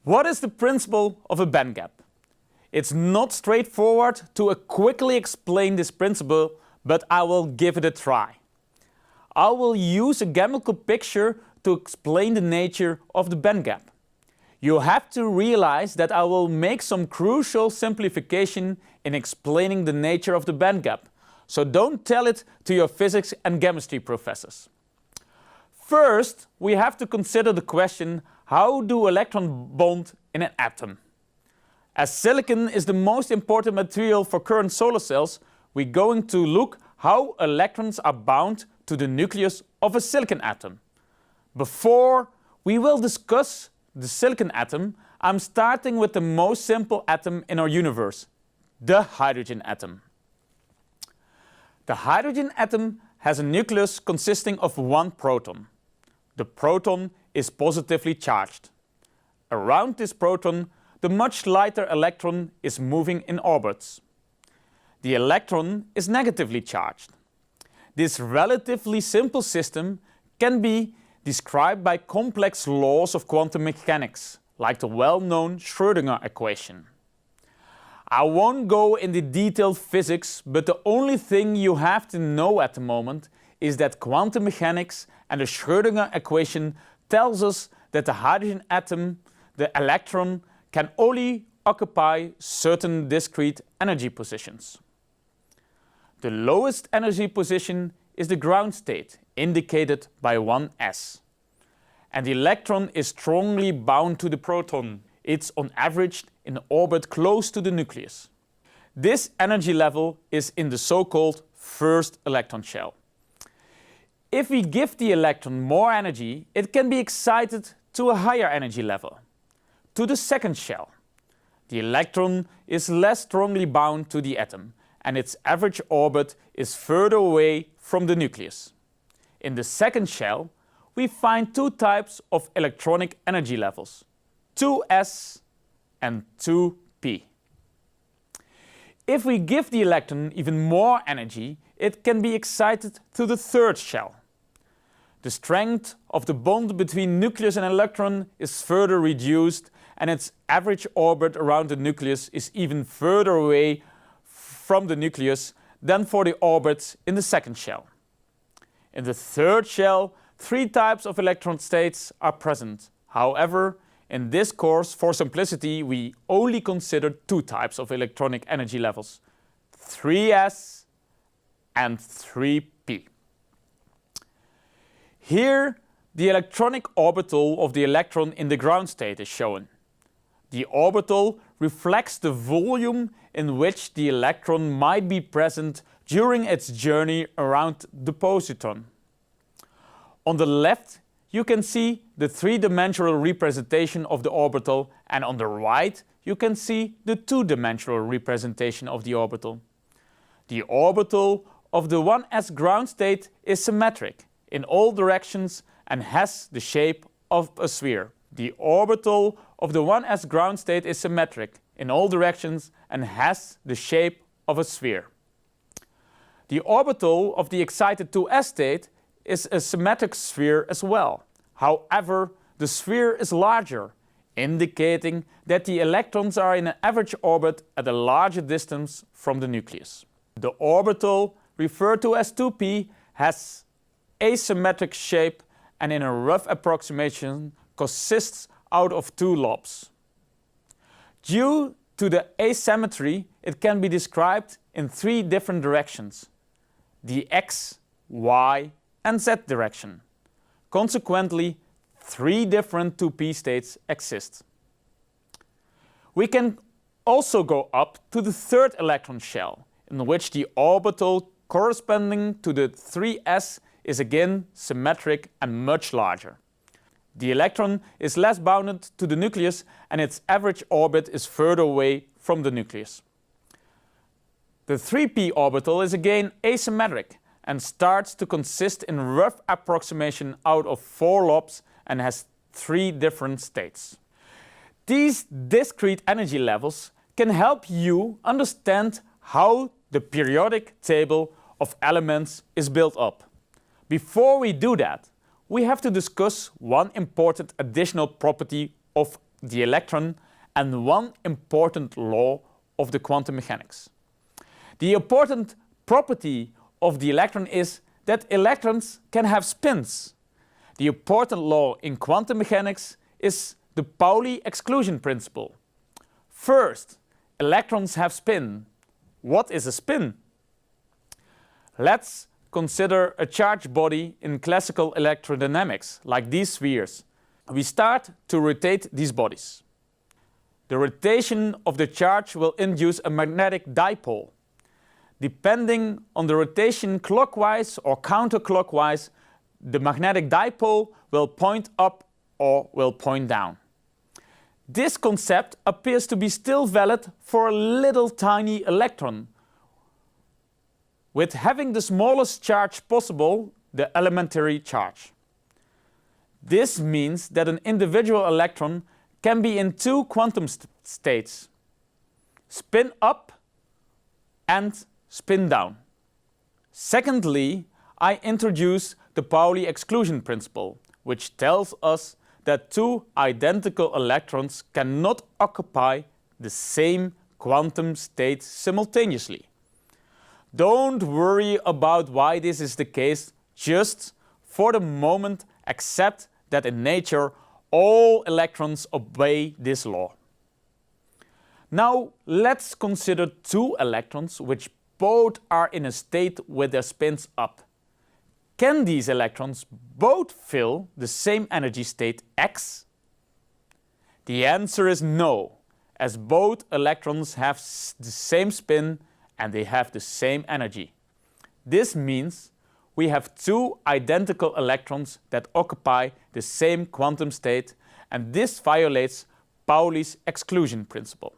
What is the principle of a band gap? It's not straightforward to quickly explain this principle, but I will give it a try. I will use a chemical picture to explain the nature of the band gap. You have to realize that I will make some crucial simplification in explaining the nature of the band gap, so don't tell it to your physics and chemistry professors. First, we have to consider the question, how do electrons bond in an atom? As silicon is the most important material for current solar cells, we're going to look how electrons are bound to the nucleus of a silicon atom. Before we will discuss the silicon atom, I'm starting with the most simple atom in our universe, the hydrogen atom. The hydrogen atom has a nucleus consisting of one proton. The proton is positively charged. Around this proton, the much lighter electron is moving in orbits. The electron is negatively charged. This relatively simple system can be described by complex laws of quantum mechanics, like the well-known Schrödinger equation. I won't go into detailed physics, but the only thing you have to know at the moment is that quantum mechanics and the Schrödinger equation tells us that the hydrogen atom, the electron, can only occupy certain discrete energy positions. The lowest energy position is the ground state, indicated by 1s. And the electron is strongly bound to the proton. It's on average in orbit close to the nucleus. This energy level is in the so-called first electron shell. If we give the electron more energy, it can be excited to a higher energy level, to the second shell. The electron is less strongly bound to the atom, and its average orbit is further away from the nucleus. In the second shell, we find two types of electronic energy levels, 2s and 2p. If we give the electron even more energy, it can be excited to the third shell. The strength of the bond between nucleus and electron is further reduced, and its average orbit around the nucleus is even further away from the nucleus than for the orbits in the second shell. In the third shell, three types of electron states are present. However, in this course, for simplicity, we only consider two types of electronic energy levels, 3s and 3p. Here, the electronic orbital of the electron in the ground state is shown. The orbital reflects the volume in which the electron might be present during its journey around the positron. On the left, you can see the three-dimensional representation of the orbital, and on the right, you can see the two-dimensional representation of the orbital. The orbital of the 1s ground state is symmetric in all directions and has the shape of a sphere. The orbital of the 1s ground state is symmetric in all directions and has the shape of a sphere. The orbital of the excited 2s state is a symmetric sphere as well. However, the sphere is larger, indicating that the electrons are in an average orbit at a larger distance from the nucleus. The orbital, referred to as 2p, has asymmetric shape and in a rough approximation consists out of two lobes. Due to the asymmetry, it can be described in three different directions: the x, y, and z direction. Consequently, three different 2p states exist. We can also go up to the third electron shell, in which the orbital corresponding to the 3s is again symmetric and much larger. The electron is less bounded to the nucleus and its average orbit is further away from the nucleus. The 3p orbital is again asymmetric and starts to consist in rough approximation out of four lobes and has three different states. These discrete energy levels can help you understand how the periodic table of elements is built up. Before we do that, we have to discuss one important additional property of the electron and one important law of the quantum mechanics. The important property of the electron is that electrons can have spins. The important law in quantum mechanics is the Pauli exclusion principle. First, electrons have spin. What is a spin? Let's consider a charged body in classical electrodynamics, like these spheres. We start to rotate these bodies. The rotation of the charge will induce a magnetic dipole. Depending on the rotation clockwise or counterclockwise, the magnetic dipole will point up or will point down. This concept appears to be still valid for a little tiny electron, with having the smallest charge possible, the elementary charge. This means that an individual electron can be in two quantum states: spin up and spin down. Secondly, I introduce the Pauli exclusion principle, which tells us that two identical electrons cannot occupy the same quantum state simultaneously. Don't worry about why this is the case, just for the moment accept that in nature all electrons obey this law. Now let's consider two electrons which both are in a state with their spins up. Can these electrons both fill the same energy state X? The answer is no, as both electrons have the same spin and they have the same energy. This means we have two identical electrons that occupy the same quantum state, and this violates Pauli's exclusion principle.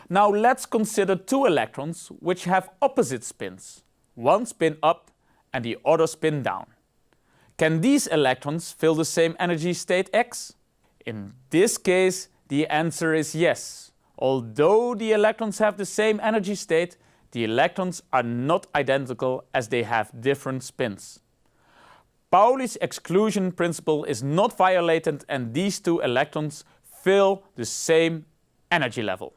Now let's consider two electrons which have opposite spins, one spin up and the other spin down. Can these electrons fill the same energy state X? In this case, the answer is yes. Although the electrons have the same energy state, the electrons are not identical as they have different spins. Pauli's exclusion principle is not violated and these two electrons fill the same energy level.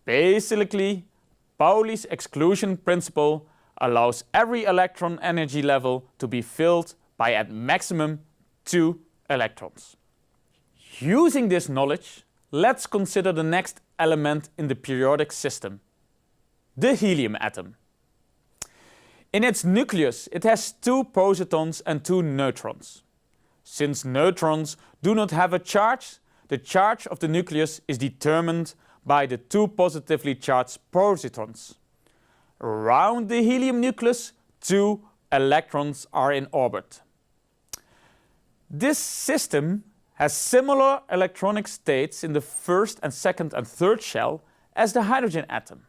Basically, Pauli's exclusion principle allows every electron energy level to be filled by at maximum two electrons. Using this knowledge, let's consider the next element in the periodic system, the helium atom. In its nucleus, it has two positons and two neutrons. Since neutrons do not have a charge, the charge of the nucleus is determined by the two positively charged positons. Around the helium nucleus, two electrons are in orbit. This system has similar electronic states in the first and second and third shell as the hydrogen atom.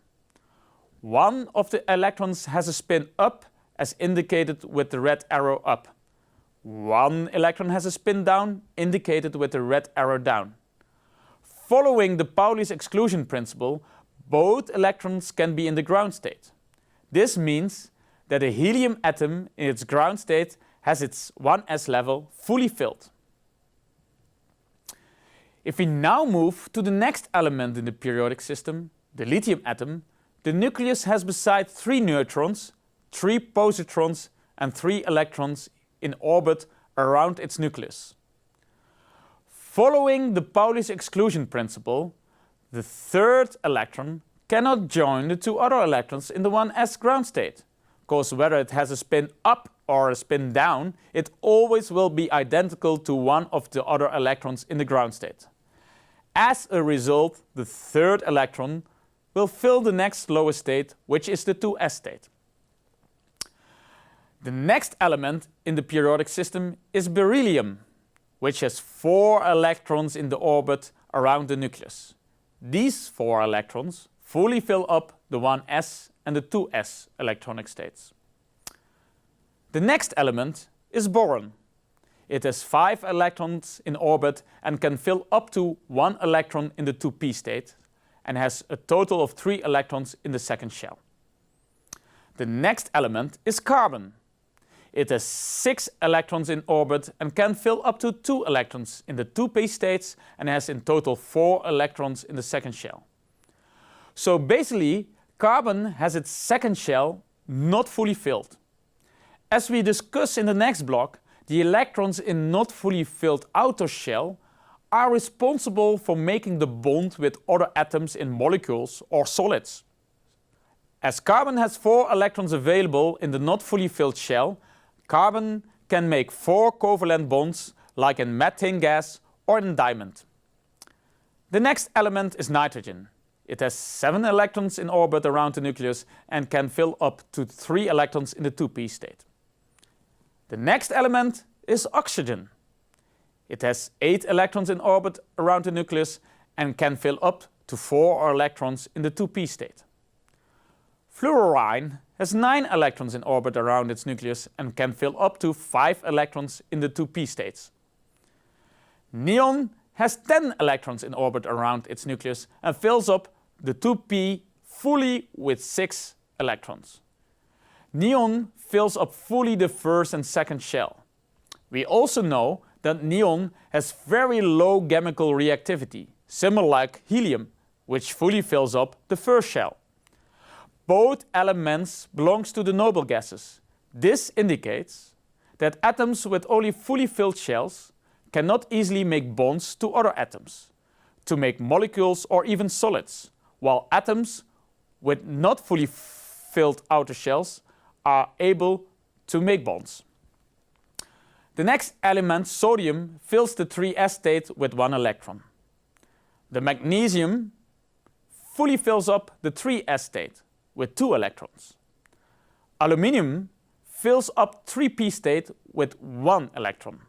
One of the electrons has a spin up, as indicated with the red arrow up. One electron has a spin down, indicated with the red arrow down. Following the Pauli's exclusion principle, both electrons can be in the ground state. This means that a helium atom in its ground state has its 1s level fully filled. If we now move to the next element in the periodic system, the lithium atom, the nucleus has besides 3 neutrons, 3 positrons and 3 electrons in orbit around its nucleus. Following the Pauli's exclusion principle, the third electron cannot join the 2 other electrons in the 1s ground state, because whether it has a spin up or a spin down, it always will be identical to one of the other electrons in the ground state. As a result, the third electron will fill the next lowest state, which is the 2s state. The next element in the periodic system is beryllium, which has 4 electrons in the orbit around the nucleus. These 4 electrons fully fill up the 1s and the 2s electronic states. The next element is boron. It has 5 electrons in orbit and can fill up to 1 electron in the 2p state, and has a total of 3 electrons in the second shell. The next element is carbon. It has 6 electrons in orbit and can fill up to 2 electrons in the 2p states and has in total 4 electrons in the second shell. So basically, carbon has its second shell not fully filled. As we discuss in the next block, the electrons in not fully filled outer shell are responsible for making the bond with other atoms in molecules or solids. As carbon has 4 electrons available in the not fully filled shell, carbon can make 4 covalent bonds like in methane gas or in diamond. The next element is nitrogen. It has 7 electrons in orbit around the nucleus and can fill up to 3 electrons in the 2p state. The next element is oxygen. It has 8 electrons in orbit around the nucleus and can fill up to 4 electrons in the 2p state. Fluorine has 9 electrons in orbit around its nucleus and can fill up to 5 electrons in the 2p states. Neon has 10 electrons in orbit around its nucleus and fills up the 2p fully with 6 electrons. Neon fills up fully the first and second shell. We also know that neon has very low chemical reactivity, similar like helium, which fully fills up the first shell. Both elements belong to the noble gases. This indicates that atoms with only fully filled shells cannot easily make bonds to other atoms, to make molecules or even solids, while atoms with not fully filled outer shells are able to make bonds. The next element, sodium, fills the 3s state with 1 electron. The magnesium fully fills up the 3s state with 2 electrons. Aluminium fills up 3p state with 1 electron.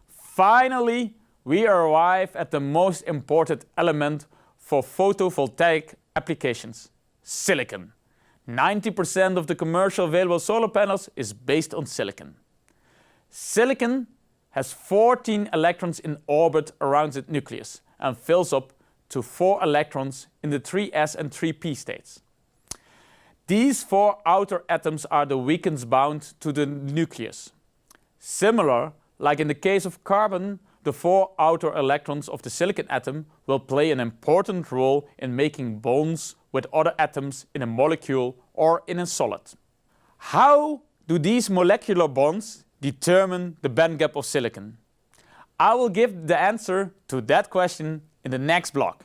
Finally, we arrive at the most important element for photovoltaic applications, silicon. 90% of the commercial available solar panels is based on silicon. Silicon has 14 electrons in orbit around its nucleus and fills up to 4 electrons in the 3s and 3p states. These 4 outer atoms are the weakest bound to the nucleus. Similar, like in the case of carbon, the 4 outer electrons of the silicon atom will play an important role in making bonds with other atoms in a molecule or in a solid. How do these molecular bonds determine the band gap of silicon? I will give the answer to that question in the next block.